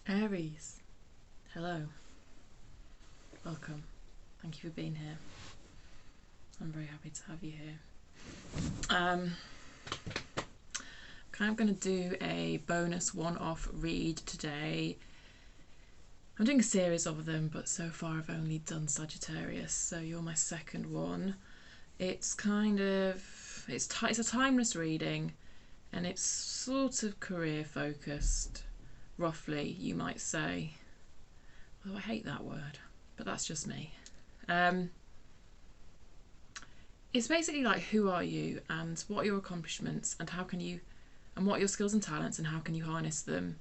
Aries, hello, welcome, thank you for being here. I'm very happy to have you here. I'm kind of going to do a bonus one-off read today. I'm doing a series of them, but so far I've only done Sagittarius, so you're my second one. It's kind of, it's a timeless reading, and it's sort of career focused, roughly, you might say. Although I hate that word, but that's just me. It's basically like, who are you and what are your accomplishments and how can you, and what are your skills and talents and how can you harness them?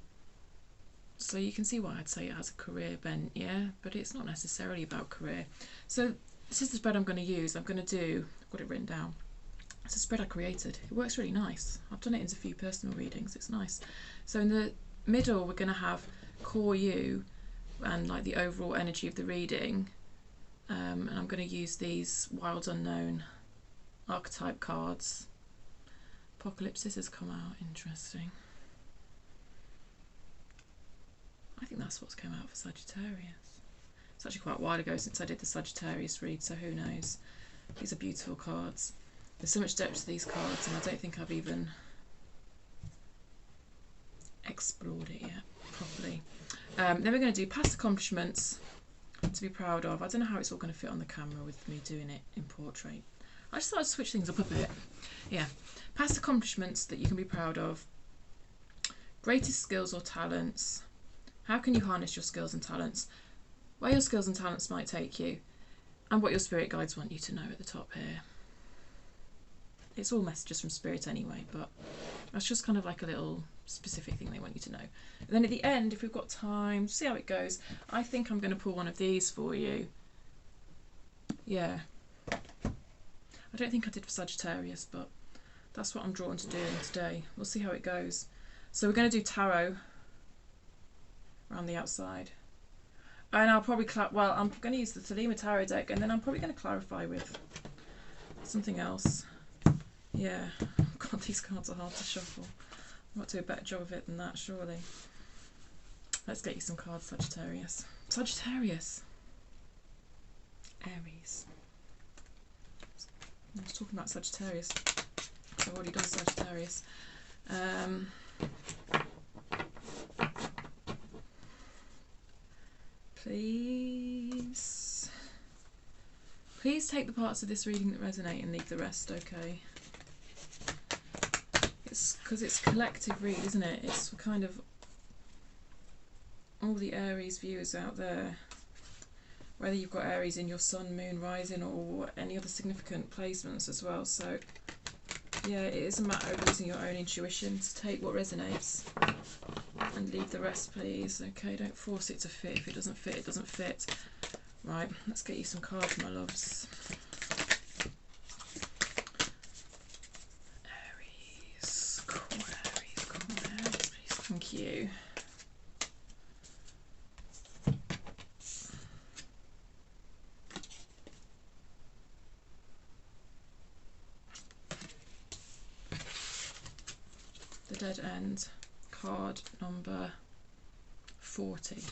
So you can see why I'd say it has a career bent, yeah, but it's not necessarily about career. So this is the spread I'm going to use. I've got it written down. It's a spread I created. It works really nice. I've done it in a few personal readings. It's nice. So in the middle, we're going to have core you and like the overall energy of the reading. And I'm going to use these Wild Unknown archetype cards. Apocalypsis has come out. Interesting. I think that's what's come out for Sagittarius. It's actually quite a while ago since I did the Sagittarius read, so who knows. These are beautiful cards. There's so much depth to these cards, and I don't think I've even explored it yet properly. Then we're going to do past accomplishments to be proud of. I don't know how it's all going to fit on the camera with me doing it in portrait. I just thought I'd switch things up a bit. Yeah, past accomplishments that you can be proud of. Greatest skills or talents. How can you harness your skills and talents? Where your skills and talents might take you. And what your spirit guides want you to know at the top here. It's all messages from spirit anyway, but that's just kind of like a little specific thing they want you to know. And then at the end, if we've got time, see how it goes. I think I'm going to pull one of these for you. Yeah. I don't think I did for Sagittarius, but that's what I'm drawn to doing today. We'll see how it goes. So we're going to do tarot around the outside. And I'll probably, I'm going to use the Thelema Tarot deck, and then I'm probably going to clarify with something else. Yeah, God, these cards are hard to shuffle. I might do a better job of it than that, surely. Let's get you some cards, Sagittarius. Sagittarius. Aries. I was talking about Sagittarius. I've already done Sagittarius. Please take the parts of this reading that resonate and leave the rest, okay? It's because it's collective read, isn't it? It's kind of all the Aries viewers out there, whether you've got Aries in your sun, moon, rising, or any other significant placements as well. So yeah, it is a matter of using your own intuition to take what resonates and leave the rest, please. Okay, don't force it to fit. If it doesn't fit, it doesn't fit. Right, let's get you some cards, my loves. Aries, core Aries, please. Thank you. The Dead End, card number 40.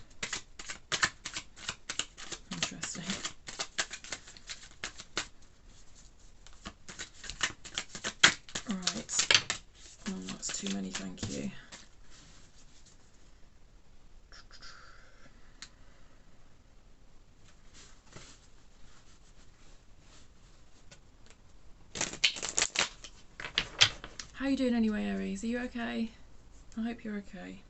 Interesting. Alright. Oh, that's too many, thank you. How are you doing anyway, Aries? Are you okay? I hope you're okay.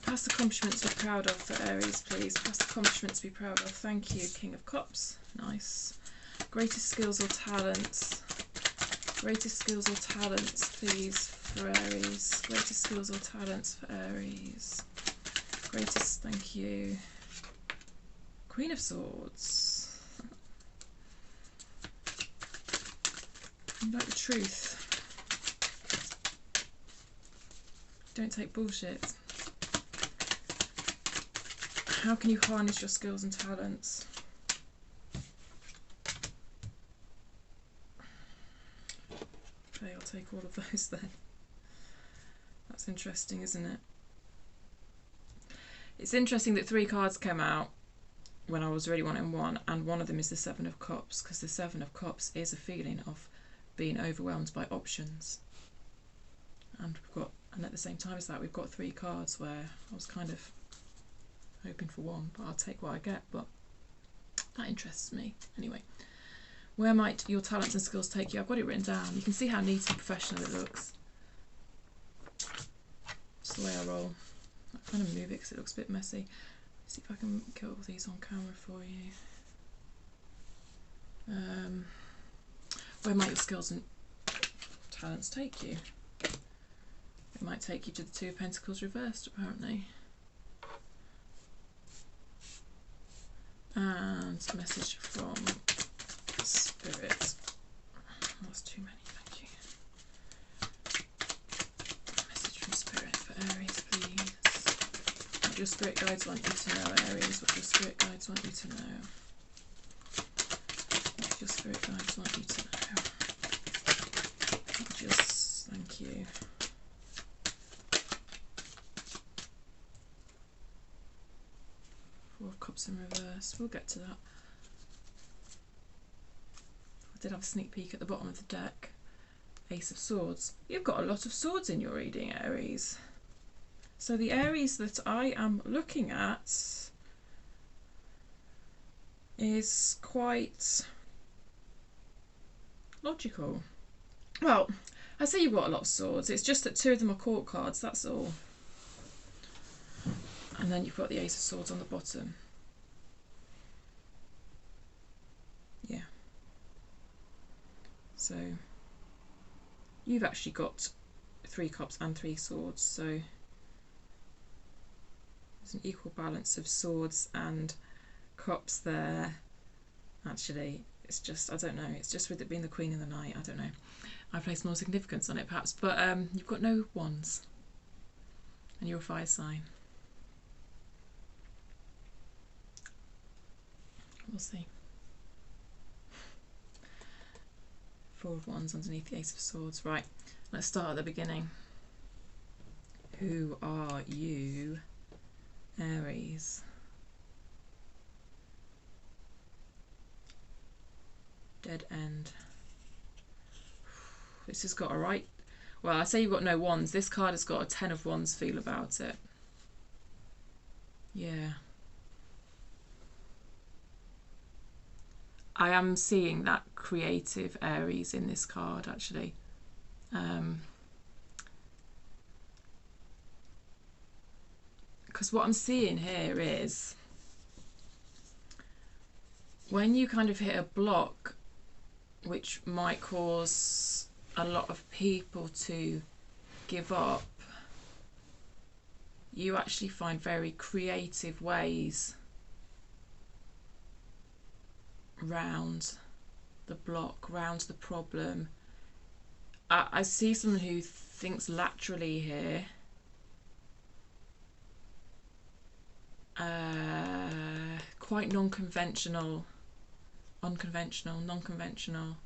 Past accomplishments to be proud of for Aries, please. Past accomplishments to be proud of. Thank you. King of Cups. Nice. Greatest skills or talents. Greatest skills or talents, please, for Aries. Greatest skills or talents for Aries. Greatest, thank you. Queen of Swords. You like the truth. Don't take bullshit. How can you harness your skills and talents? Okay, I'll take all of those then. That's interesting, isn't it? It's interesting that 3 cards came out when I was really wanting one, and one of them is the 7 of Cups, because the 7 of Cups is a feeling of being overwhelmed by options. And at the same time as that, we've got 3 cards where I was kind of hoping for one, but I'll take what I get. But that interests me. Anyway, where might your talents and skills take you? I've got it written down. You can see how neat and professional it looks. Just the way I roll. I kind of move it because it looks a bit messy. Let's see if I can get all these on camera for you. Where might your skills and talents take you? It might take you to the 2 of Pentacles reversed, apparently. And a message from Spirit. That's too many, thank you. Message from Spirit for Aries, please. What your spirit guides want you to know, Aries. What your spirit guides want you to know. What your spirit guides want you to know. Just thank you. Four of Cups in reverse. We'll get to that. I did have a sneak peek at the bottom of the deck. Ace of Swords. You've got a lot of swords in your reading, Aries. So the Aries that I am looking at is quite logical. Well, I say you've got a lot of swords. It's just that 2 of them are court cards, that's all. And then you've got the Ace of Swords on the bottom. Yeah. So you've actually got 3 Cups and 3 Swords. So there's an equal balance of Swords and Cups there. Actually, it's just, I don't know. It's just with it being the Queen of the Knight. I don't know. I place more significance on it perhaps. But you've got no wands. And you're a fire sign. We'll see. 4 of Wands underneath the Ace of Swords. Right, let's start at the beginning. Who are you, Aries? Dead End. This has got a right... Well, I say you've got no wands. This card has got a 10 of Wands feel about it. Yeah. I am seeing that creative Aries in this card, actually. Because what I'm seeing here is when you kind of hit a block, which might cause a lot of people to give up, you actually find very creative ways round the block, round the problem. I see someone who thinks laterally here. Quite non-conventional, non-conventional,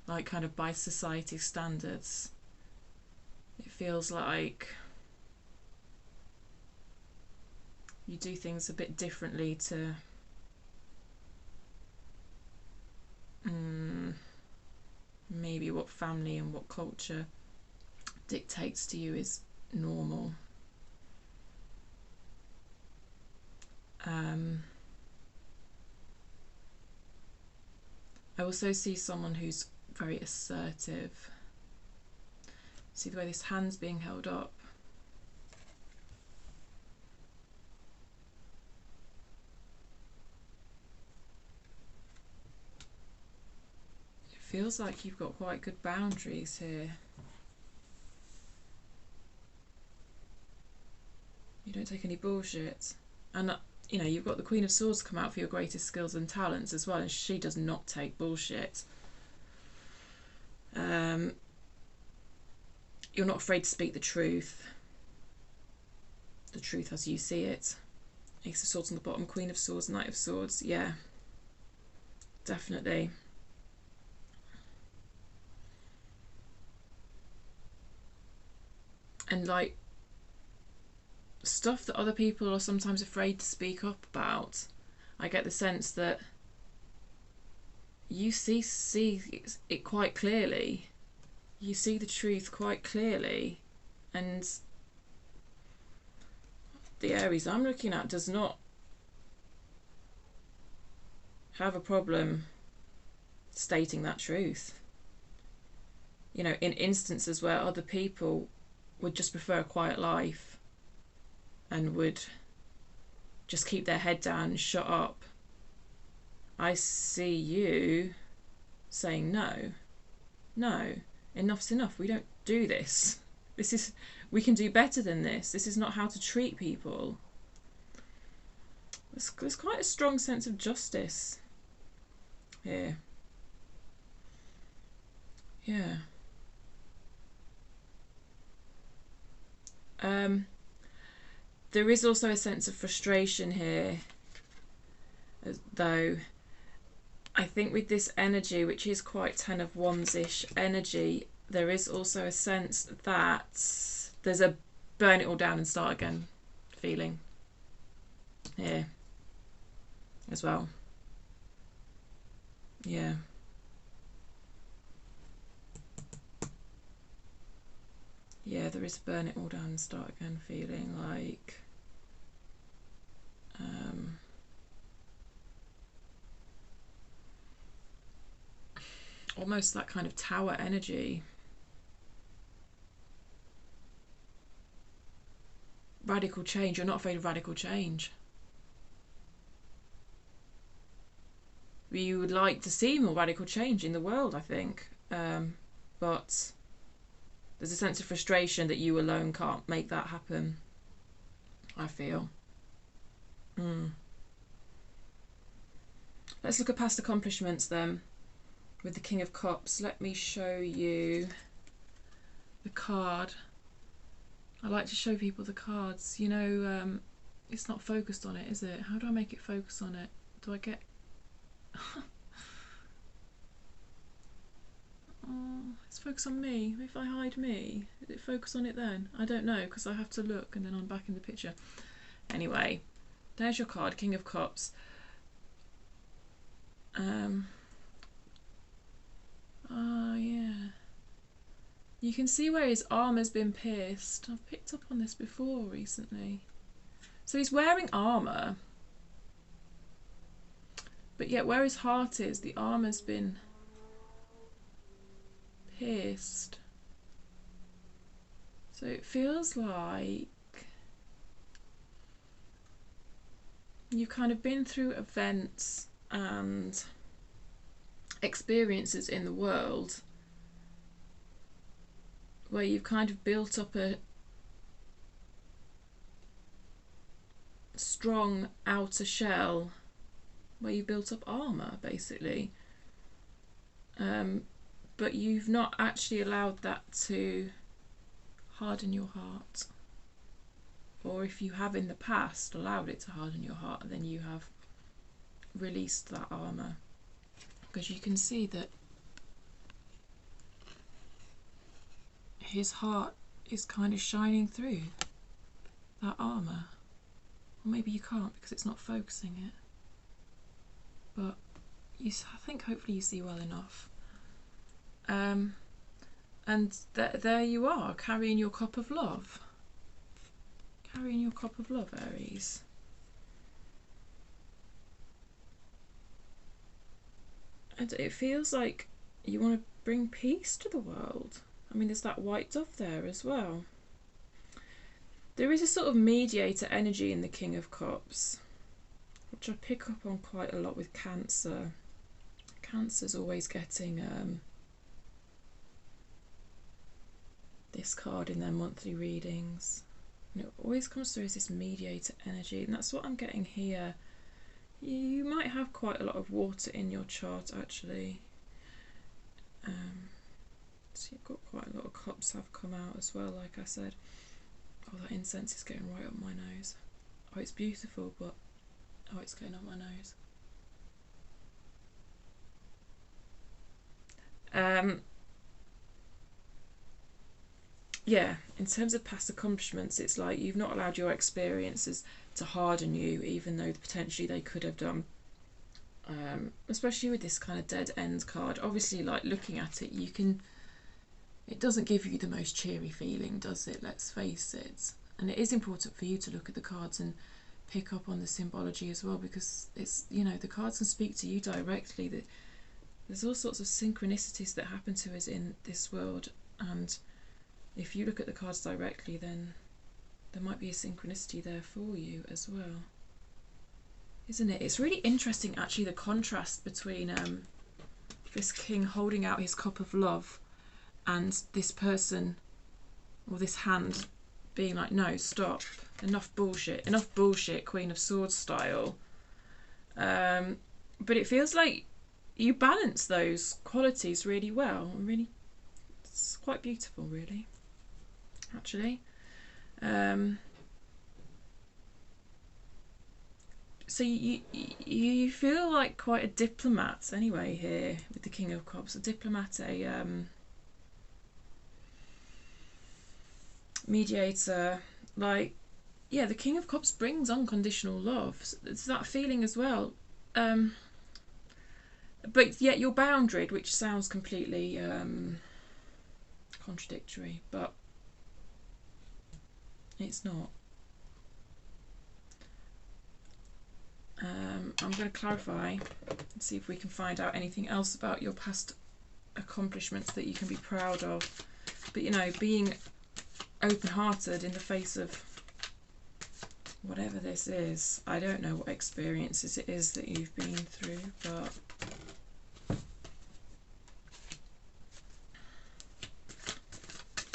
like kind of by society standards. It feels like you do things a bit differently to maybe what family and what culture dictates to you is normal. I also see someone who's very assertive. See the way this hand's being held up? It feels like you've got quite good boundaries here. You don't take any bullshit. And you know, you've got the Queen of Swords come out for your greatest skills and talents as well, and she does not take bullshit. You're not afraid to speak the truth as you see it. Ace of Swords on the bottom, Queen of Swords, Knight of Swords. Yeah, definitely. and like stuff that other people are sometimes afraid to speak up about. I get the sense that you see it quite clearly. You see the truth quite clearly, and the Aries I'm looking at does not have a problem stating that truth. You know, in instances where other people would just prefer a quiet life and would just keep their head down and shut up, I see you saying no, enough's enough. We don't do this. We can do better than this. This is not how to treat people. There's quite a strong sense of justice here. Yeah. There is also a sense of frustration here, though. I think with this energy, which is quite Ten of Wands-ish energy, there is also a sense that there's a burn it all down and start again feeling here as well. Yeah. Yeah, there is burn it all down and start again feeling, like almost that kind of tower energy. Radical change. You're not afraid of radical change. You would like to see more radical change in the world, I think. But there's a sense of frustration that you alone can't make that happen, I feel. Let's look at past accomplishments then. With the King of Cups, let me show you the card. I like to show people the cards. You know, it's not focused on it, is it? How do I make it focus on it? Do I get... Oh, it's focused on me. If I hide me, did it focus on it then? I don't know, because I have to look and then I'm back in the picture. Anyway, there's your card, King of Cups. Yeah. You can see where his arm has been pierced. I've picked up on this before recently. So he's wearing armour, but yet where his heart is, the arm has been pierced. So it feels like you've kind of been through events and experiences in the world where you've kind of built up a strong outer shell, where you built up armour basically, but you've not actually allowed that to harden your heart. Or if you have in the past allowed it to harden your heart, then you have released that armour, because you can see that his heart is kind of shining through that armour. Or maybe you can't because it's not focusing it, but I think hopefully you see well enough. And there you are, carrying your cup of love. Carrying your cup of love, Aries. And it feels like you want to bring peace to the world. I mean, there's that white dove there as well. There is a sort of mediator energy in the King of Cups, which I pick up on quite a lot with Cancer. Cancer's always getting this card in their monthly readings. And it always comes through as this mediator energy, and that's what I'm getting here. You might have quite a lot of water in your chart, actually. So you've got quite a lot of cups have come out as well, like I said. Oh, that incense is getting right up my nose. Oh, it's beautiful, but oh, it's going up my nose. yeah, in terms of past accomplishments, it's like you've not allowed your experiences to harden you, even though potentially they could have done. Especially with this kind of dead end card. Obviously, like looking at it, it doesn't give you the most cheery feeling, does it? Let's face it. And it is important for you to look at the cards and pick up on the symbology as well, because it's, the cards can speak to you directly. There's all sorts of synchronicities that happen to us in this world, and if you look at the cards directly, then there might be a synchronicity there for you as well, isn't it? It's really interesting, actually, the contrast between this king holding out his cup of love and this person, or this hand, being like, no, stop, enough bullshit, Queen of Swords style. But it feels like you balance those qualities really well, and really, it's quite beautiful, really, actually. So you feel like quite a diplomat anyway here with the King of Cups. A diplomat, a mediator. Like, yeah, the King of Cups brings unconditional love. So it's that feeling as well. But yet you're boundaried, which sounds completely contradictory, but it's not. I'm going to clarify and see if we can find out anything else about your past accomplishments that you can be proud of. But being open-hearted in the face of whatever this is. I don't know what experiences it is that you've been through, but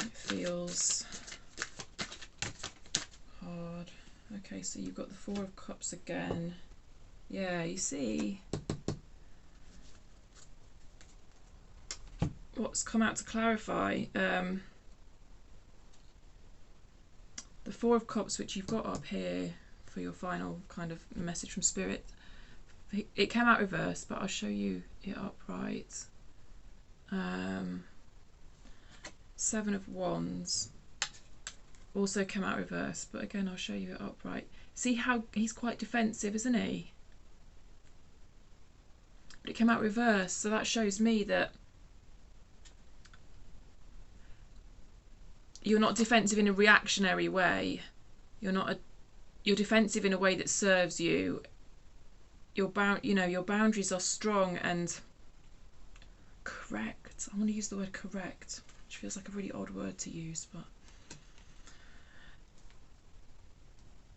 it feels hard. Okay, so you've got the Four of Cups again. Yeah, you see what's come out to clarify. The Four of Cups, which you've got up here for your final kind of message from Spirit, it came out reversed, but I'll show you it upright. Seven of Wands also came out reversed, but again I'll show you it upright. See how he's quite defensive, isn't he? But it came out reversed, so that shows me that you're not defensive in a reactionary way. You're defensive in a way that serves you. Your boundaries are strong and correct. I want to use the word correct, which feels like a really odd word to use, but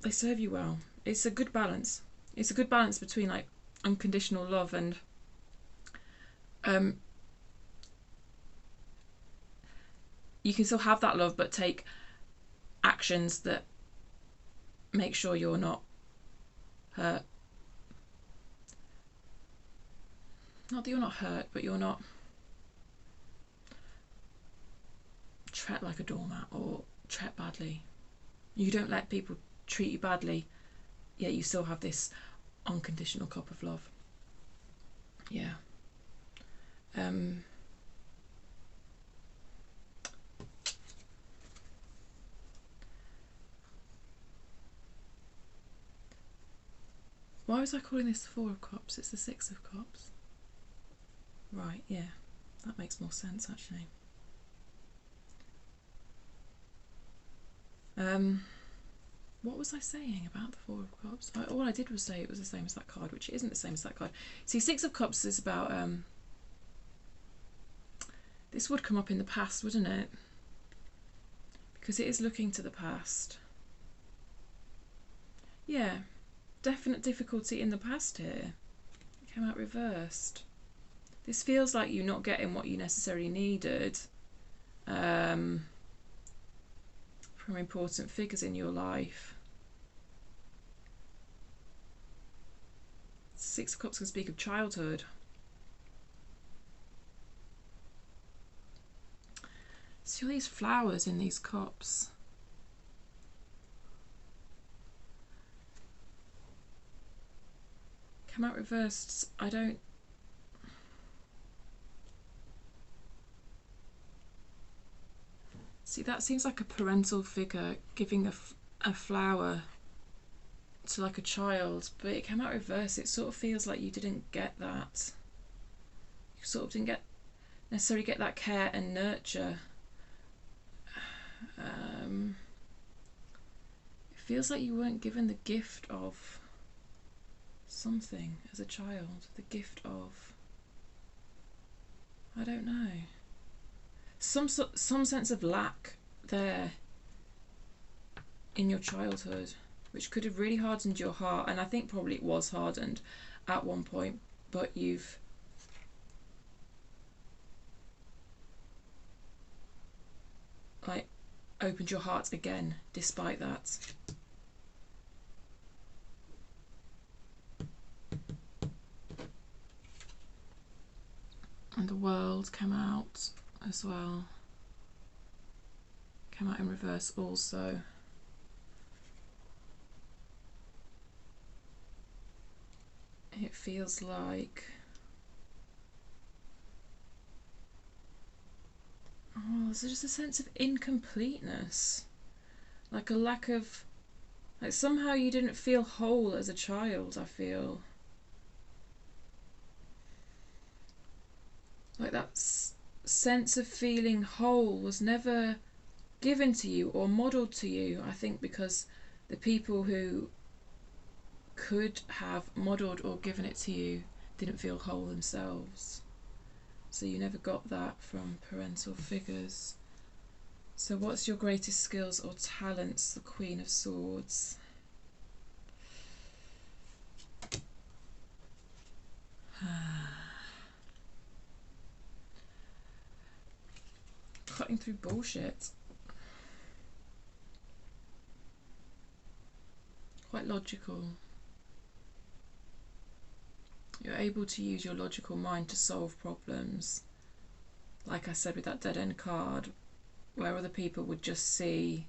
they serve you well. It's a good balance. It's a good balance between like unconditional love and you can still have that love, but take actions that make sure you're not hurt. Not that you're not hurt, but you're not treat like a doormat or treat badly. You don't let people treat you badly, yet you still have this unconditional cup of love. Yeah. Why was I calling this the Four of Cups? It's the Six of Cups. Right, yeah. That makes more sense, actually. What was I saying about the Four of Cups? All I did was say it was the same as that card, which it isn't the same as that card. See, Six of Cups is about... this would come up in the past, wouldn't it? Because it is looking to the past. Yeah. Definite difficulty in the past here. It came out reversed. This feels like you not getting what you necessarily needed from important figures in your life. Six of Cups can speak of childhood. See all these flowers in these cups. Come out reversed. I don't... See, that seems like a parental figure giving a flower to like a child, but it came out reverse. It sort of feels like you didn't get that. You sort of didn't necessarily get that care and nurture. It feels like you weren't given the gift of something as a child. The gift of, I don't know, some sense of lack there in your childhood, which could have really hardened your heart. And I think probably it was hardened at one point, but you've like opened your heart again despite that. And the world came out as well. Came out in reverse also. It feels like, oh, there's just a sense of incompleteness, like a lack of, like somehow you didn't feel whole as a child. I feel like that sense of feeling whole was never given to you or modelled to you. I think because the people who could have modelled or given it to you didn't feel whole themselves. So you never got that from parental figures. So what's your greatest skills or talents? The Queen of Swords. Cutting through bullshit. Quite logical. You're able to use your logical mind to solve problems. Like I said with that dead end card, where other people would just see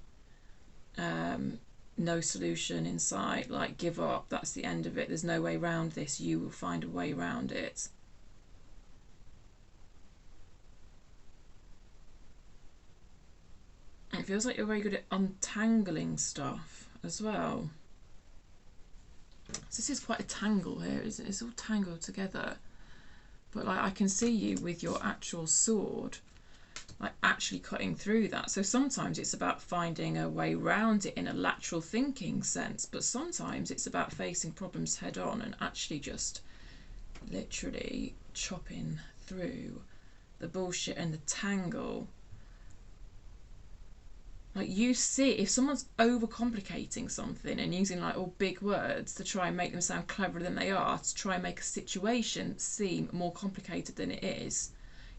no solution in sight, like give up, that's the end of it, there's no way around this, you will find a way around it. It feels like you're very good at untangling stuff as well. So this is quite a tangle here, isn't it? It's all tangled together. But like I can see you with your actual sword, like actually cutting through that. So sometimes it's about finding a way around it in a lateral thinking sense, but sometimes it's about facing problems head on and actually just literally chopping through the bullshit and the tangle. Like you see, if someone's overcomplicating something and using like all big words to try and make them sound cleverer than they are, to try and make a situation seem more complicated than it is,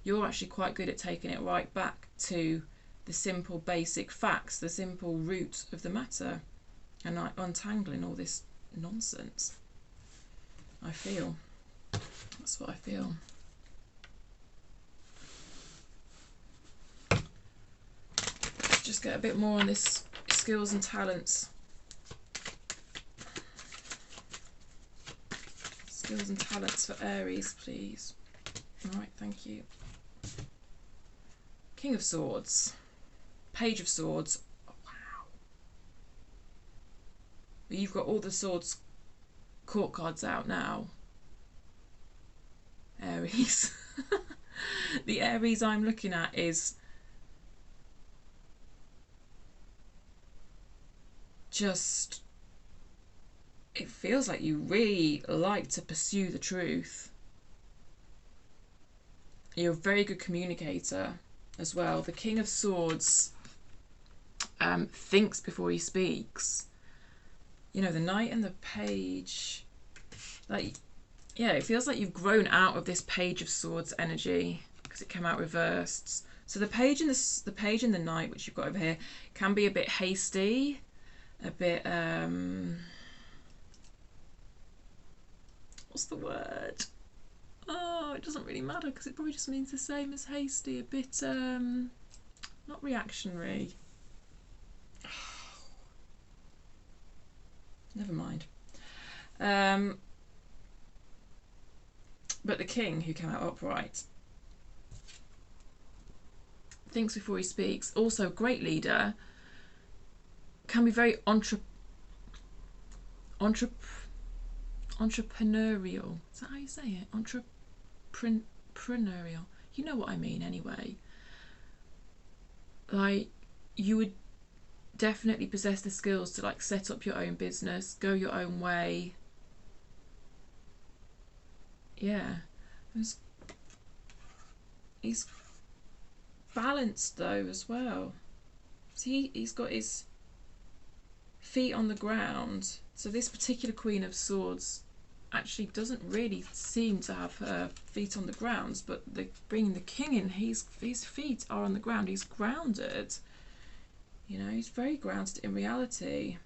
you're actually quite good at taking it right back to the simple basic facts, the simple root of the matter, and like untangling all this nonsense. I feel. That's what I feel. Just get a bit more on this skills and talents. Skills and talents for Aries, please. All right, thank you. King of Swords. Page of Swords. Oh, wow. You've got all the swords court cards out now. Aries. The Aries I'm looking at is just, it feels like you really like to pursue the truth. You're a very good communicator as well. The King of Swords thinks before he speaks. You know, the Knight and the Page, like, yeah, it feels like you've grown out of this Page of Swords energy because it came out reversed. So the Page and the Page and the Knight, which you've got over here, can be a bit hasty, a bit what's the word? Oh, it doesn't really matter because it probably just means the same as hasty. A bit not reactionary. Never mind. But the King, who came out upright, thinks before he speaks. Also, great leader. Can be very entrepreneurial. Is that how you say it? Entrepreneurial. You know what I mean anyway. Like, you would definitely possess the skills to like set up your own business, go your own way. Yeah. He's balanced though as well. See, he's got his feet on the ground. So this particular Queen of Swords actually doesn't really seem to have her feet on the ground, but bringing the King in, his feet are on the ground. He's grounded. You know, he's very grounded in reality.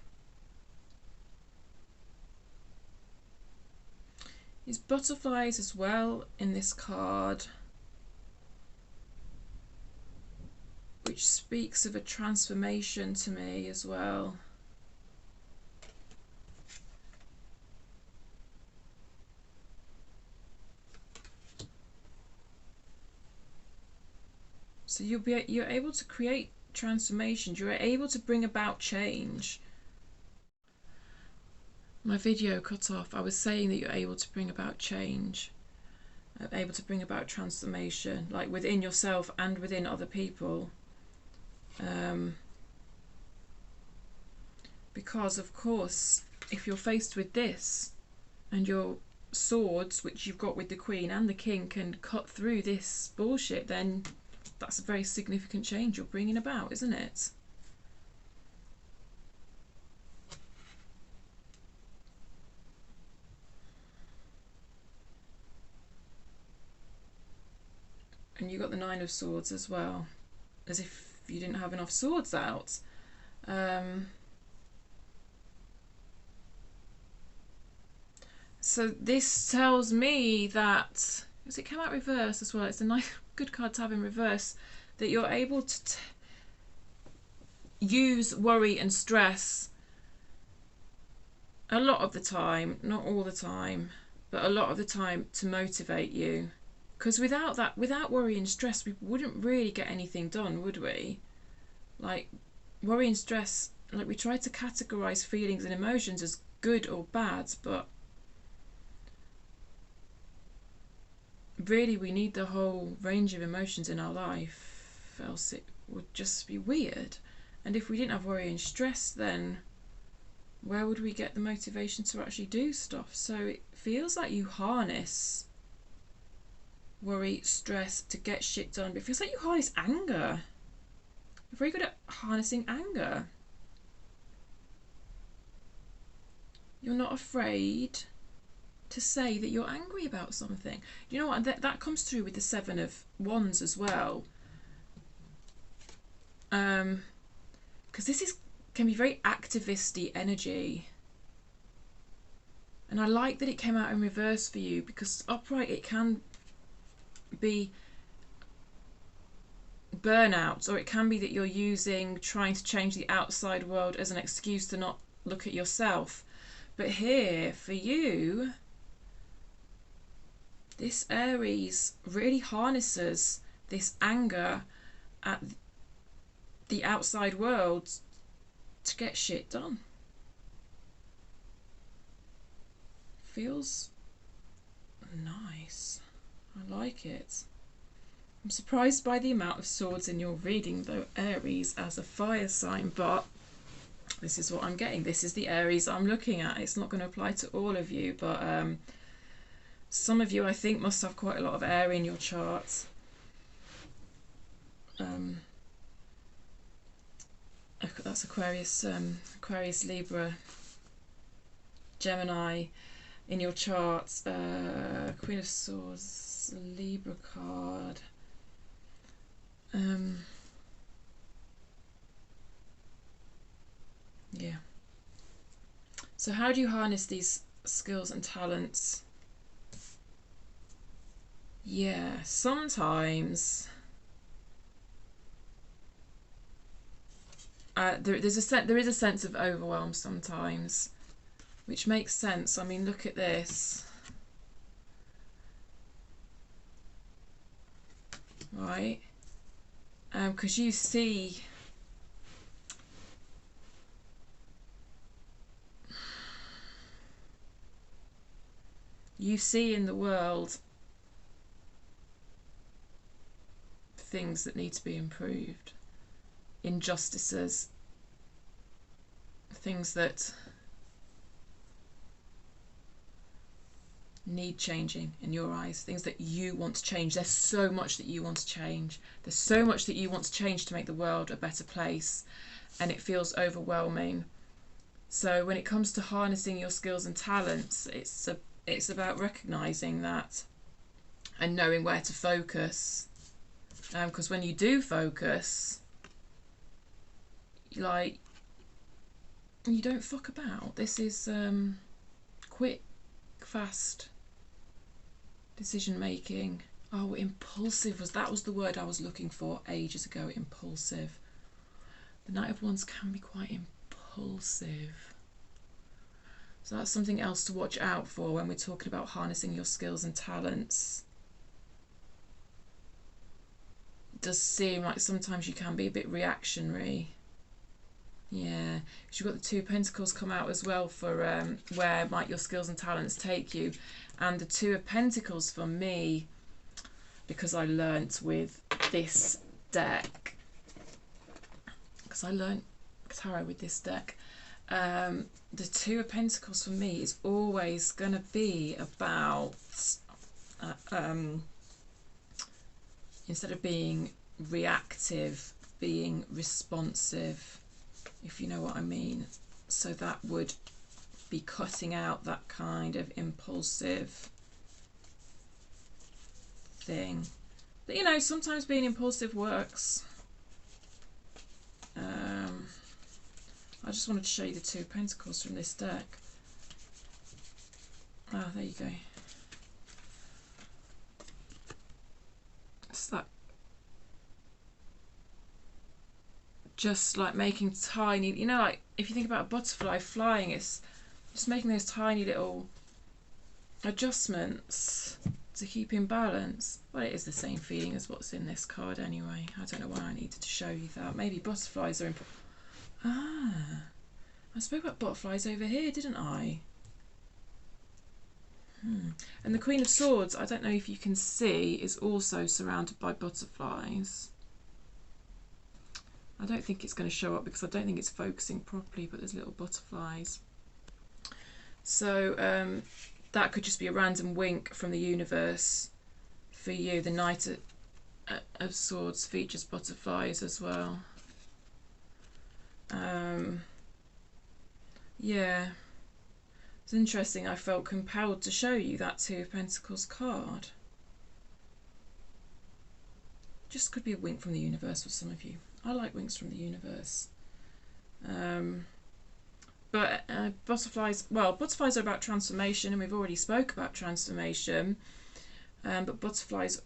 His butterflies as well in this card, which speaks of a transformation to me as well. So you're able to create transformations. You're able to bring about change. My video cut off. I was saying that you're able to bring about change, able to bring about transformation, like within yourself and within other people. Because of course, if you're faced with this and your swords, which you've got with the Queen and the King, can cut through this bullshit, then that's a very significant change you're bringing about, isn't it? And you got the Nine of Swords as well, as if you didn't have enough swords out. So this tells me that, because it came out reverse as well, it's a nice, good card to have in reverse, that you're able to use worry and stress a lot of the time, not all the time, but a lot of the time to motivate you. Because without that, without worry and stress, we wouldn't really get anything done, would we? Like, worry and stress, like, we try to categorize feelings and emotions as good or bad, but really we need the whole range of emotions in our life, else it would just be weird. And if we didn't have worry and stress, then where would we get the motivation to actually do stuff? So it feels like you harness worry, stress to get shit done, but it feels like you harness anger. You're very good at harnessing anger. You're not afraid to say that you're angry about something. You know what? That comes through with the Seven of Wands as well. Because this can be very activisty energy. And I like that it came out in reverse for you, because upright it can be burnout, or it can be that you're trying to change the outside world as an excuse to not look at yourself. But here for you, this Aries really harnesses this anger at the outside world to get shit done. Feels nice. I like it. I'm surprised by the amount of swords in your reading though, Aries, as a fire sign, but this is what I'm getting. This is the Aries I'm looking at. It's not going to apply to all of you, but some of you I think must have quite a lot of air in your charts. That's Aquarius, Aquarius, Libra, Gemini in your charts. Queen of Swords, Libra card. Yeah. So how do you harness these skills and talents? Yeah, sometimes there is a sense of overwhelm sometimes, which makes sense. I mean, look at this. Right? because you see in the world things that need to be improved, injustices, things that need changing in your eyes, things that you want to change. There's so much that you want to change. There's so much that you want to change to make the world a better place, and it feels overwhelming. So when it comes to harnessing your skills and talents, it's about recognizing that and knowing where to focus. Because when you do focus, like, you don't fuck about. This is quick, fast decision making. Oh, impulsive was the word I was looking for ages ago. Impulsive. The Knight of Wands can be quite impulsive. So that's something else to watch out for when we're talking about harnessing your skills and talents. It does seem like sometimes you can be a bit reactionary. Yeah, because you've got the Two of Pentacles come out as well for where might your skills and talents take you. And the Two of Pentacles for me, because I learnt with this deck, because I learnt tarot with this deck, the Two of Pentacles for me is always going to be about, instead of being reactive, being responsive, if you know what I mean. So that would be cutting out that kind of impulsive thing. But you know, sometimes being impulsive works. I just wanted to show you the Two of Pentacles from this deck. Ah, there you go. It's that, just like making tiny, you know, like if you think about a butterfly flying, it's just making those tiny little adjustments to keep in balance. Well, it is the same feeling as what's in this card anyway. I don't know why I needed to show you that. Maybe butterflies are important. Ah, I spoke about butterflies over here, didn't I? And the Queen of Swords, I don't know if you can see, is also surrounded by butterflies. I don't think it's going to show up because I don't think it's focusing properly, but there's little butterflies. So that could just be a random wink from the universe for you. The Knight of Swords features butterflies as well. Yeah, it's interesting. I felt compelled to show you that Two of Pentacles card. Just could be a wink from the universe for some of you. I like winks from the universe. But butterflies, well, butterflies are about transformation, and we've already spoke about transformation. But butterflies,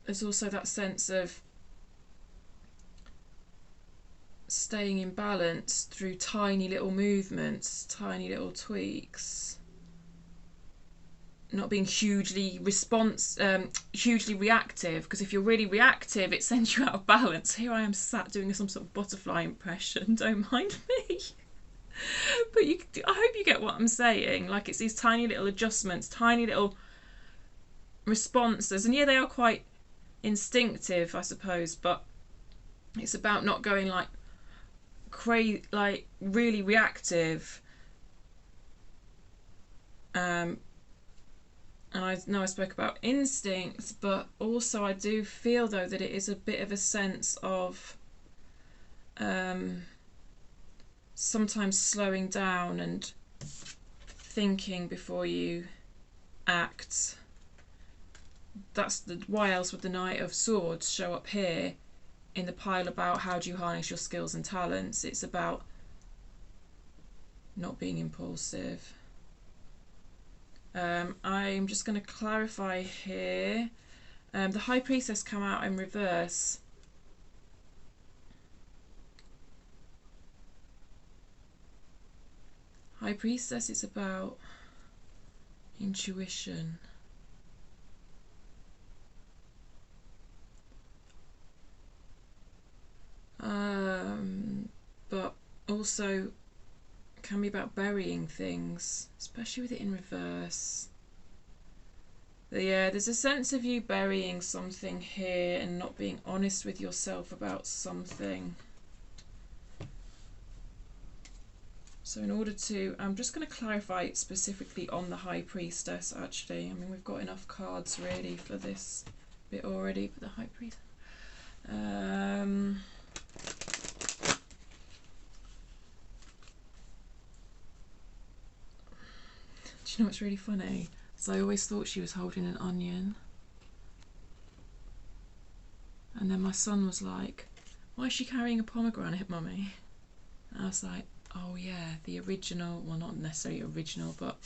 there's also that sense of staying in balance through tiny little movements, tiny little tweaks. Not being hugely hugely reactive, because if you're really reactive, it sends you out of balance. Here I am sat doing some sort of butterfly impression. Don't mind me. But I hope you get what I'm saying. Like, it's these tiny little adjustments, tiny little responses, and yeah, they are quite instinctive, I suppose. But it's about not going like crazy, like really reactive. And I know I spoke about instincts, but also I do feel though that it is a bit of a sense of sometimes slowing down and thinking before you act. That's why else would the Knight of Swords show up here in the pile about how do you harness your skills and talents. It's about not being impulsive. I'm just going to clarify here. The High Priestess come out in reverse. High Priestess is about intuition. also can be about burying things, especially with it in reverse. But yeah, there's a sense of you burying something here and not being honest with yourself about something. So in order to, I'm just going to clarify it specifically on the High Priestess actually. I mean, we've got enough cards really for this bit already, but the High Priestess. Do you know what's really funny? So I always thought she was holding an onion. And then my son was like, why is she carrying a pomegranate, mummy? And I was like, oh yeah, the original, well not necessarily original, but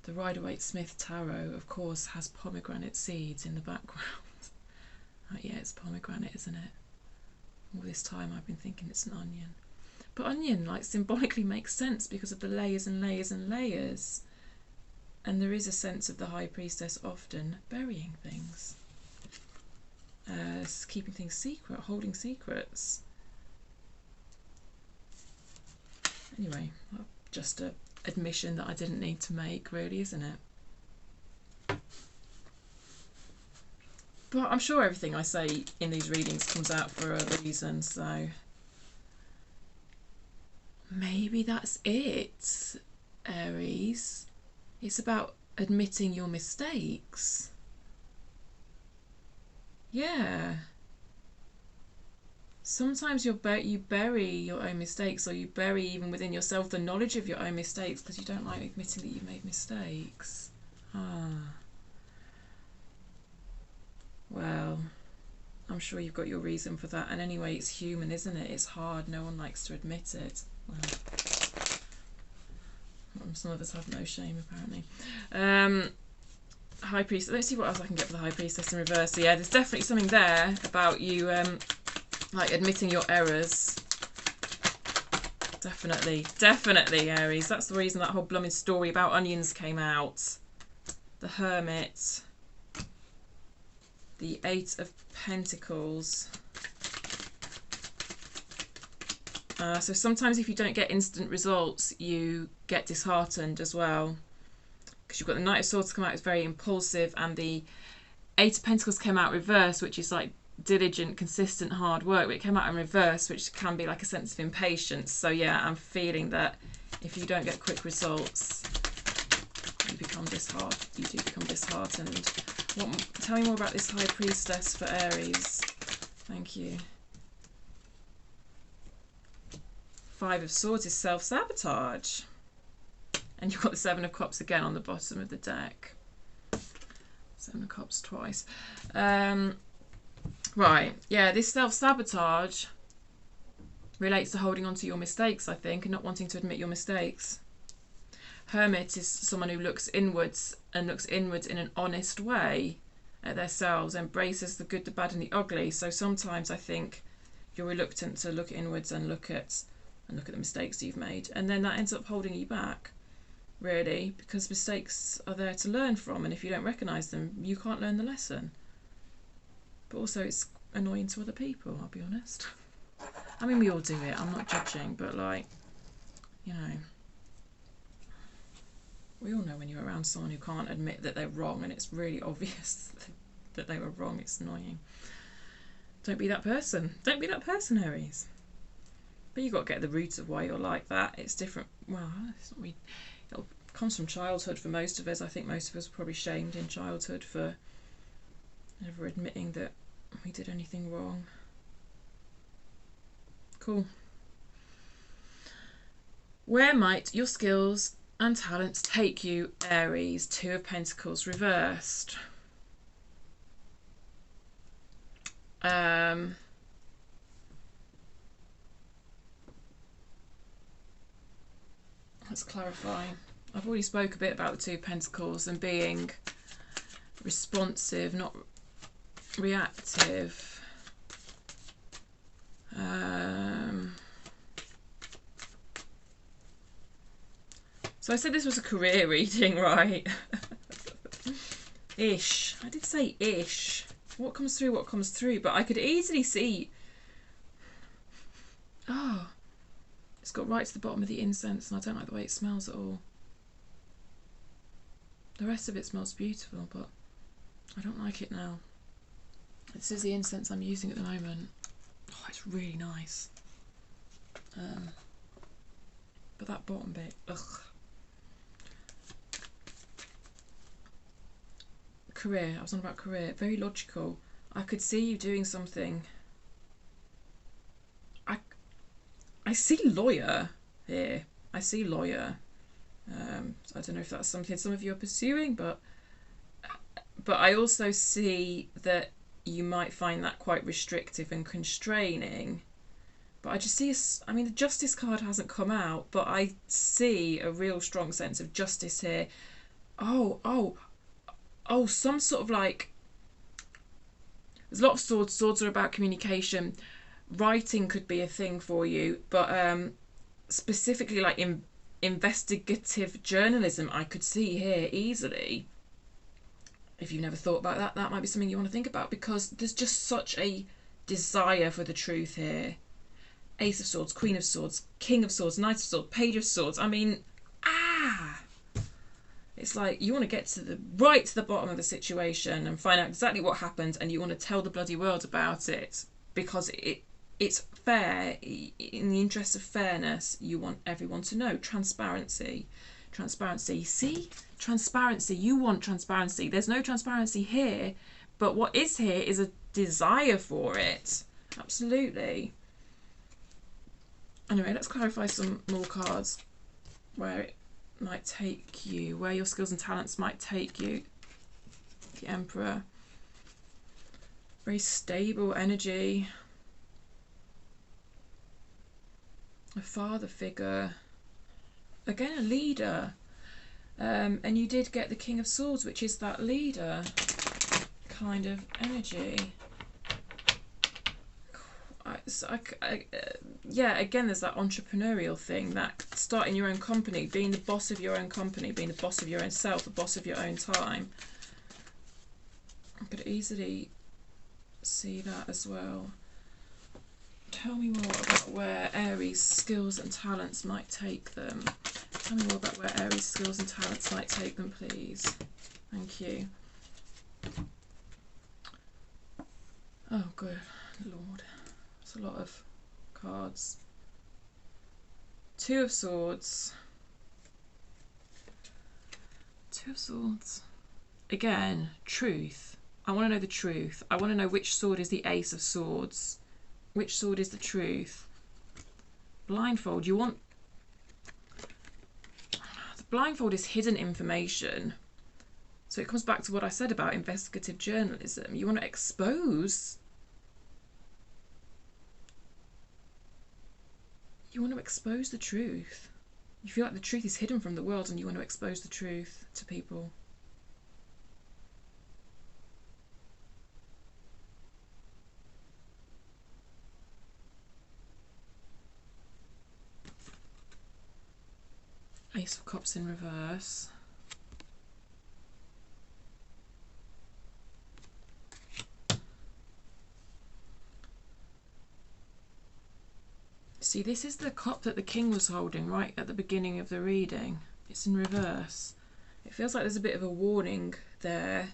the Rider-Waite-Smith Tarot, of course, has pomegranate seeds in the background. Oh yeah, it's pomegranate, isn't it? All this time I've been thinking it's an onion. But onion, like, symbolically makes sense because of the layers and layers and layers. And there is a sense of the High Priestess often burying things. Keeping things secret, holding secrets. Anyway, just an admission that I didn't need to make, really, isn't it? But I'm sure everything I say in these readings comes out for a reason, so maybe that's it, Aries. It's about admitting your mistakes. Yeah. Sometimes you bury your own mistakes, or you bury even within yourself the knowledge of your own mistakes because you don't like admitting that you made mistakes. Well, I'm sure you've got your reason for that. And anyway, it's human, isn't it? It's hard. No one likes to admit it. Well, some of us have no shame, apparently. High Priestess. Let's see what else I can get for the High Priestess in reverse. So yeah, there's definitely something there about you, like admitting your errors. Definitely, Aries. That's the reason that whole blooming story about onions came out. The Hermit. The Eight of Pentacles. So sometimes if you don't get instant results, you get disheartened as well. Because you've got the Knight of Swords come out, it's very impulsive, and the Eight of Pentacles came out reverse, which is like diligent, consistent, hard work. But it came out in reverse, which can be like a sense of impatience. So yeah, I'm feeling that if you don't get quick results, you become disheartened. You do become disheartened. Tell me more about this High Priestess for Aries. Thank you. Five of Swords is self-sabotage. And you've got the Seven of Cups again on the bottom of the deck. Seven of Cups twice. Right, yeah, this self-sabotage relates to holding on to your mistakes, I think, and not wanting to admit your mistakes. Hermit is someone who looks inwards, and looks inwards in an honest way at themselves, embraces the good, the bad and the ugly. So sometimes I think you're reluctant to look inwards and look at the mistakes you've made, and then that ends up holding you back, really, because mistakes are there to learn from, and if you don't recognise them, you can't learn the lesson. But also it's annoying to other people, I'll be honest. I mean, we all do it, I'm not judging, but like, you know, we all know when you're around someone who can't admit that they're wrong and it's really obvious that they were wrong. It's annoying. Don't be that person. Don't be that person, Aries. But you've got to get the root of why you're like that. It's different. Well, it's not really, it comes from childhood for most of us. I think most of us were probably shamed in childhood for never admitting that we did anything wrong. Cool. Where might your skills and talents take you, Aries? Two of Pentacles reversed. Let's clarify. I've already spoke a bit about the Two of Pentacles and being responsive, not reactive. So I said this was a career reading, right? Ish. I did say ish. What comes through, but I could easily see Oh, it's got right to the bottom of the incense, and I don't like the way it smells at all. The rest of it smells beautiful, but I don't like it now. This is the incense I'm using at the moment. Oh, it's really nice. But that bottom bit, ugh. Career, I was on about career. Very logical. I could see you doing something. I see lawyer here. I see lawyer. I don't know if that's something some of you are pursuing, but I also see that you might find that quite restrictive and constraining. But I just see, I mean, the justice card hasn't come out, but I see a real strong sense of justice here. Oh, some sort of like, there's a lot of swords. Swords are about communication. Writing could be a thing for you, but specifically like investigative journalism, I could see here easily. If you've never thought about that, that might be something you want to think about, because there's just such a desire for the truth here. Ace of Swords, Queen of Swords, King of Swords, Knight of Swords, Page of Swords. I mean, it's like you want to get to the bottom of the situation and find out exactly what happened, and you want to tell the bloody world about it, because it's fair. In the interest of fairness, you want everyone to know. Transparency. See? Transparency. You want transparency. There's no transparency here, but what is here is a desire for it. Absolutely. Anyway, let's clarify some more cards where it might take you, where your skills and talents might take you. The Emperor. Very stable energy. A father figure. Again, a leader. And you did get the King of Swords, which is that leader kind of energy. Yeah, again, there's that entrepreneurial thing, that starting your own company, being the boss of your own company, being the boss of your own self, the boss of your own time. I could easily see that as well. Tell me more about where Aries' skills and talents might take them. Tell me more about where Aries' skills and talents might take them, please. Thank you. Oh, good Lord. That's a lot of cards. Two of Swords. Two of Swords. Again, truth. I want to know the truth. I want to know which sword is the Ace of Swords. Which sword is the truth? Blindfold. You want... The blindfold is hidden information. So it comes back to what I said about investigative journalism. You want to expose... You want to expose the truth. You feel like the truth is hidden from the world and you want to expose the truth to people. Ace of Cups in reverse. See, this is the cup that the king was holding right at the beginning of the reading. It's in reverse. It feels like there's a bit of a warning there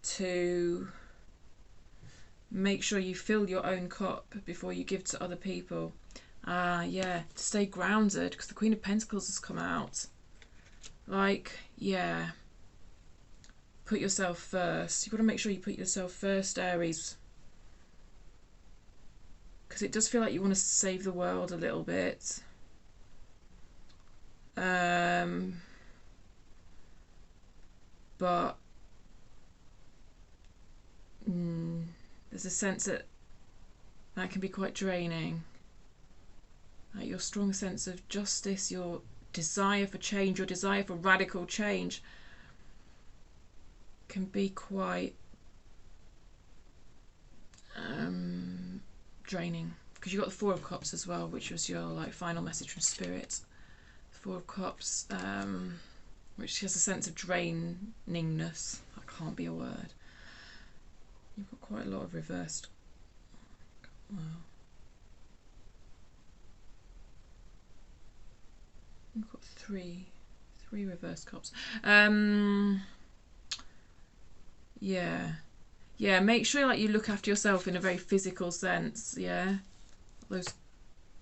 to make sure you fill your own cup before you give to other people. Yeah, to stay grounded, because the Queen of Pentacles has come out. Like, yeah, put yourself first. You've got to make sure you put yourself first, Aries. Because it does feel like you want to save the world a little bit. But there's a sense that can be quite draining. Like your strong sense of justice, your desire for change, your desire for radical change can be quite draining, because you've got the Four of Cups as well, which was your like final message from Spirit. The Four of Cups, which has a sense of drainingness. That can't be a word. You've got quite a lot of reversed. Wow. We've got three reverse cups. Yeah. Yeah, make sure like you look after yourself in a very physical sense, yeah. Those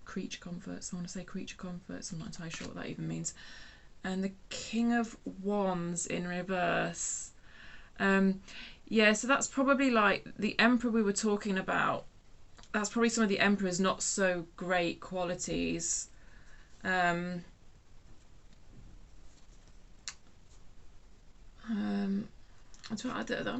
creature comforts, I want to say creature comforts, I'm not entirely sure what that even means. And the King of Wands in reverse. Yeah, so that's probably like the Emperor we were talking about. That's probably some of the Emperor's not so great qualities. I'm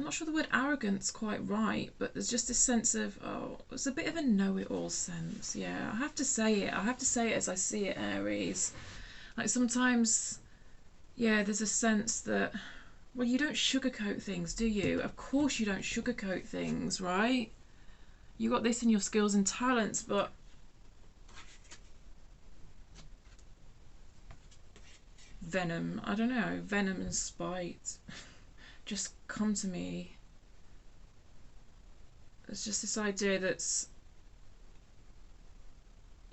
not sure the word arrogant's quite right, but there's just this sense of, oh, it's a bit of a know-it-all sense. Yeah, I have to say it. I have to say it as I see it, Aries. Like sometimes, yeah, there's a sense that, well, you don't sugarcoat things, do you? Of course you don't sugarcoat things, right? You got this in your skills and talents, but venom, I don't know, venom and spite just come to me. It's just this idea that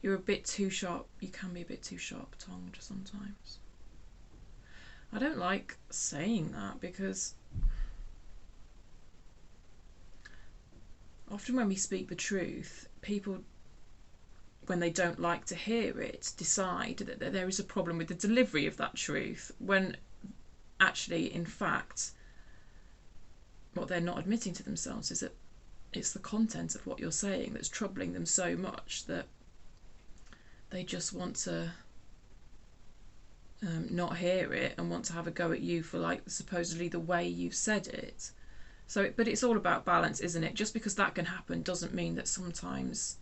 you're a bit too sharp, you can be a bit too sharp-tongued sometimes. I don't like saying that because often when we speak the truth, people, when they don't like to hear it, decide that there is a problem with the delivery of that truth, when actually, in fact, what they're not admitting to themselves is that it's the content of what you're saying that's troubling them so much that they just want to not hear it and want to have a go at you for like supposedly the way you've said it. So, but it's all about balance, isn't it? Just because that can happen doesn't mean that sometimes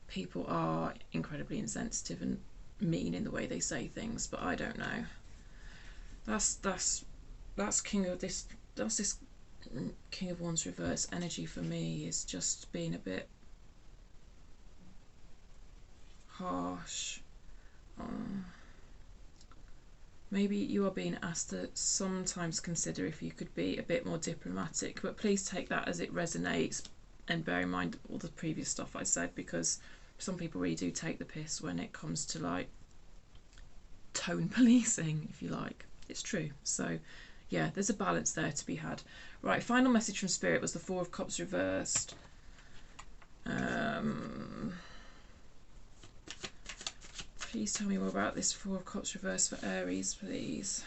people are incredibly insensitive and mean in the way they say things. But I don't know. That's King of this. That's this King of Wands reverse energy for me, is just being a bit harsh. Maybe you are being asked to sometimes consider if you could be a bit more diplomatic, but please take that as it resonates and bear in mind all the previous stuff I said, because some people really do take the piss when it comes to like tone policing, if you like. It's true. So yeah, there's a balance there to be had. Right, final message from Spirit was the Four of Cups reversed. Please tell me more about this Four of Cups reversed for Aries, please.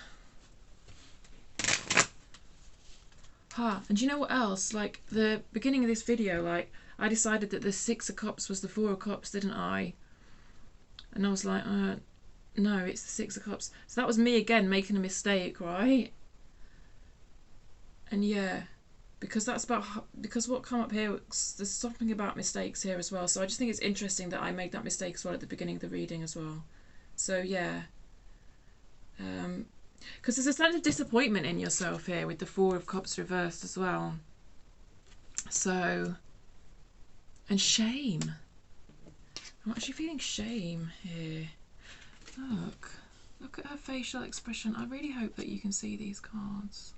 And do you know what else? Like the beginning of this video, like I decided that the Six of Cups was the Four of Cups, didn't I? And I was like, no, it's the Six of Cups. So that was me again making a mistake, right? And yeah, because what come up here, there's something about mistakes here as well. So I just think it's interesting that I made that mistake as well at the beginning of the reading as well. So yeah, because there's a sense of disappointment in yourself here with the Four of Cups reversed as well. So, and shame. I'm actually feeling shame here. Look at her facial expression. I really hope that you can see these cards.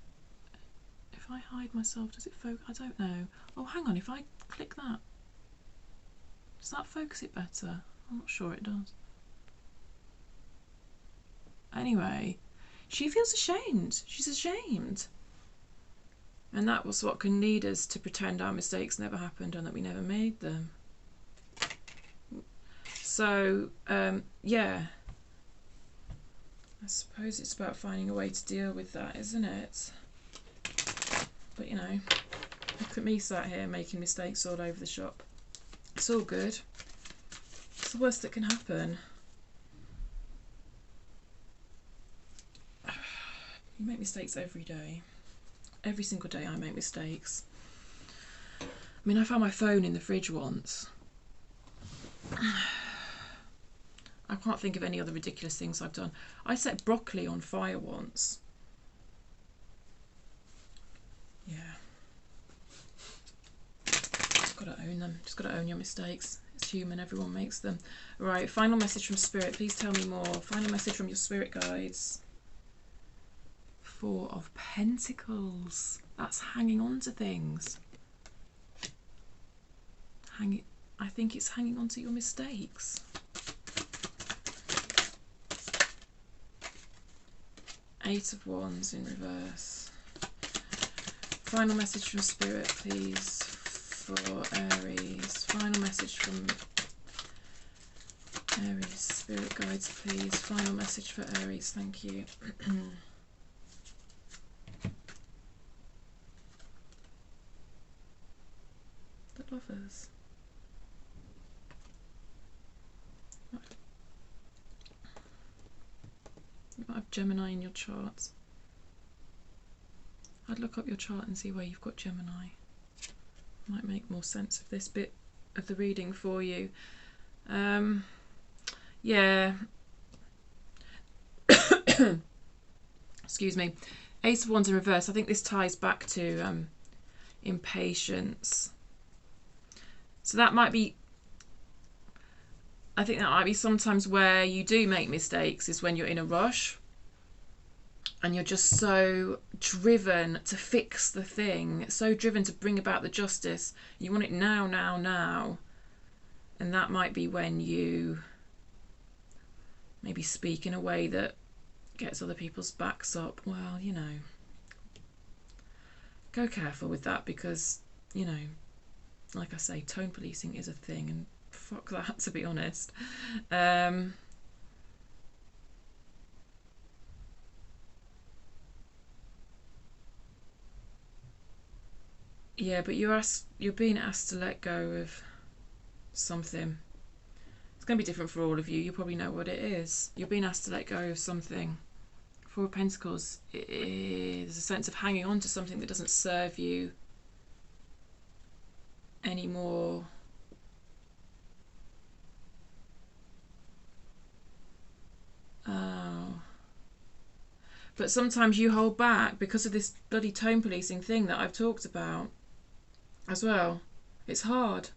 If I hide myself, does it focus? I don't know. Oh, hang on, if I click that, does that focus it better? I'm not sure it does. Anyway, she feels ashamed. She's ashamed. And that was what can lead us to pretend our mistakes never happened and that we never made them. So, yeah. I suppose it's about finding a way to deal with that, isn't it? But, you know, look at me sat here making mistakes all over the shop. It's all good. It's the worst that can happen. You make mistakes every day. Every single day I make mistakes. I mean, I found my phone in the fridge once. I can't think of any other ridiculous things I've done. I set broccoli on fire once. Yeah. Just got to own them. Just got to own your mistakes. It's human. Everyone makes them. Right, final message from Spirit. Please tell me more. Final message from your Spirit guides. Four of Pentacles. That's hanging on to things. I think it's hanging on to your mistakes. Eight of Wands in reverse. Final message from Spirit, please, for Aries. Final message from Aries. Spirit guides, please. Final message for Aries. Thank you. The Lovers. You might have Gemini in your charts. I'd look up your chart and see where you've got Gemini. Might make more sense of this bit of the reading for you. Yeah. Excuse me. Ace of Wands in reverse. I think this ties back to impatience. So that might be, I think that might be sometimes where you do make mistakes, is when you're in a rush and you're just so driven to fix the thing, so driven to bring about the justice. You want it now, now, now. And that might be when you maybe speak in a way that gets other people's backs up. Well, you know, go careful with that, because, you know, like I say, tone policing is a thing, and fuck that, to be honest. Yeah, but you're being asked to let go of something. It's going to be different for all of you. You probably know what it is. You're being asked to let go of something. Four of Pentacles, there's a sense of hanging on to something that doesn't serve you anymore. Oh. But sometimes you hold back because of this bloody tone policing thing that I've talked about as well. It's hard.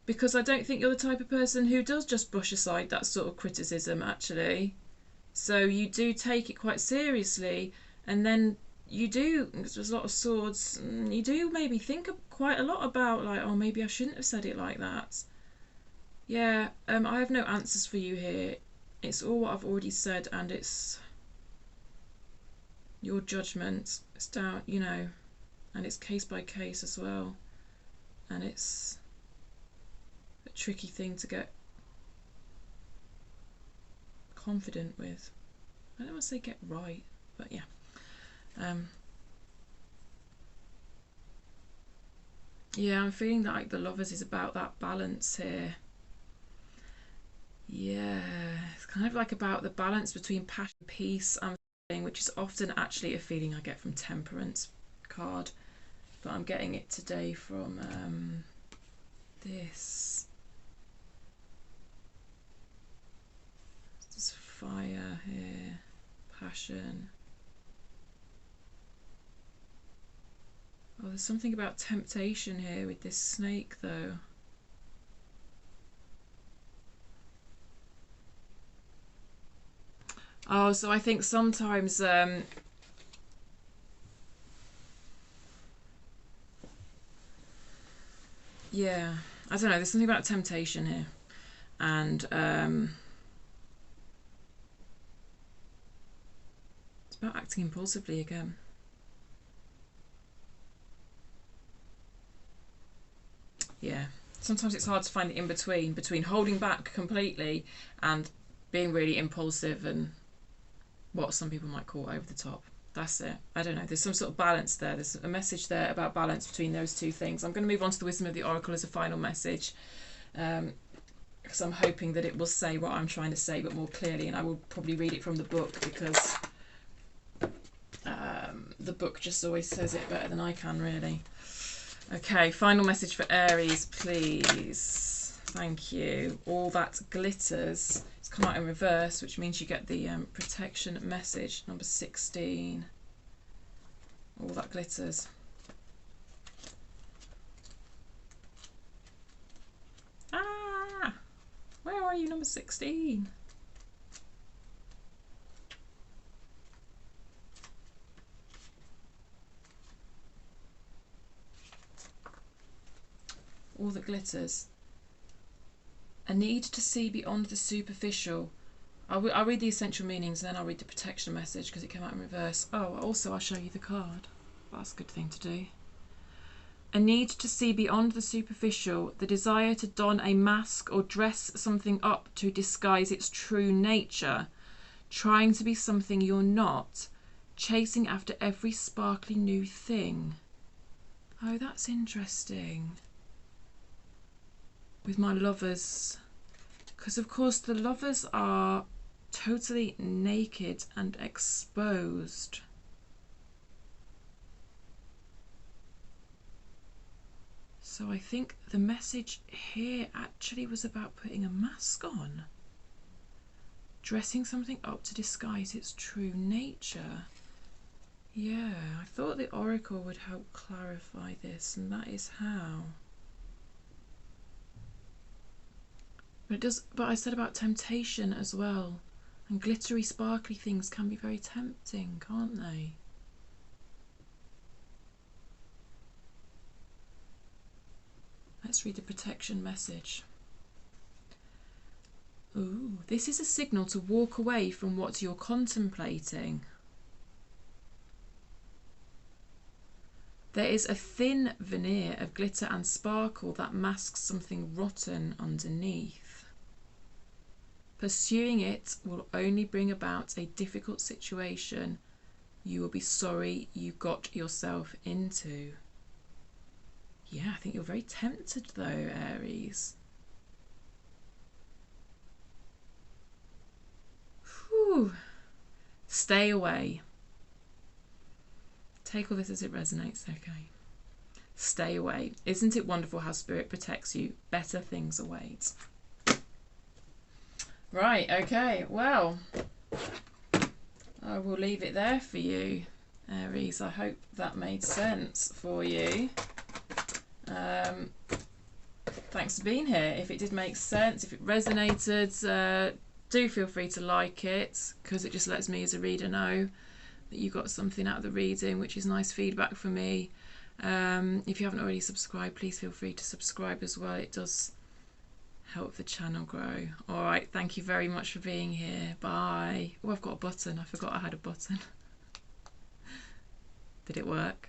Because I don't think you're the type of person who does just brush aside that sort of criticism, actually. So you do take it quite seriously, and then you do, there's a lot of swords, you do maybe think quite a lot about, like, oh, maybe I shouldn't have said it like that. Yeah, I have no answers for you here. It's all what I've already said, and it's your judgment. It's down, you know, and it's case by case as well. And it's a tricky thing to get confident with. I don't want to say get right, but yeah. Yeah, I'm feeling that, like, the Lovers is about that balance here. Yeah, it's kind of like about the balance between passion, peace, and feeling, which is often actually a feeling I get from Temperance card, but I'm getting it today from this. There's fire here, passion. Oh, there's something about temptation here with this snake, though. Oh, so I think sometimes yeah, I don't know, there's something about temptation here, and it's about acting impulsively again. Yeah, sometimes it's hard to find the in-between, between holding back completely and being really impulsive and what some people might call over the top. That's it. I don't know. There's some sort of balance there. There's a message there about balance between those two things. I'm going to move on to the Wisdom of the Oracle as a final message, because I'm hoping that it will say what I'm trying to say, but more clearly, and I will probably read it from the book, because the book just always says it better than I can, really. Okay, final message for Aries, please. Thank you. All that glitters. It's come out in reverse, which means you get the protection message, number 16. All that glitters. Ah! Where are you, number 16? All that glitters. A need to see beyond the superficial, I'll read the essential meanings and then I'll read the protection message because it came out in reverse. Oh, also I'll show you the card. That's a good thing to do. A need to see beyond the superficial, the desire to don a mask or dress something up to disguise its true nature, trying to be something you're not, chasing after every sparkly new thing. Oh, that's interesting. With my lovers, because of course the lovers are totally naked and exposed. So I think the message here actually was about putting a mask on. Dressing something up to disguise its true nature. Yeah, I thought the oracle would help clarify this, and that is how. But I said about temptation as well. And glittery, sparkly things can be very tempting, can't they? Let's read the protection message. Ooh, this is a signal to walk away from what you're contemplating. There is a thin veneer of glitter and sparkle that masks something rotten underneath. Pursuing it will only bring about a difficult situation. You will be sorry you got yourself into. Yeah, I think you're very tempted though, Aries. Whew. Stay away. Take all this as it resonates, okay. Stay away. Isn't it wonderful how spirit protects you? Better things await. Right, okay, well, I will leave it there for you, Aries. I hope that made sense for you. Thanks for being here. If it did make sense, if it resonated, do feel free to like it, because it just lets me as a reader know that you got something out of the reading, which is nice feedback for me. If you haven't already subscribed, please feel free to subscribe as well. It does help the channel grow. All right, thank you very much for being here. Bye. Oh, I've got a button. I forgot I had a button. Did it work?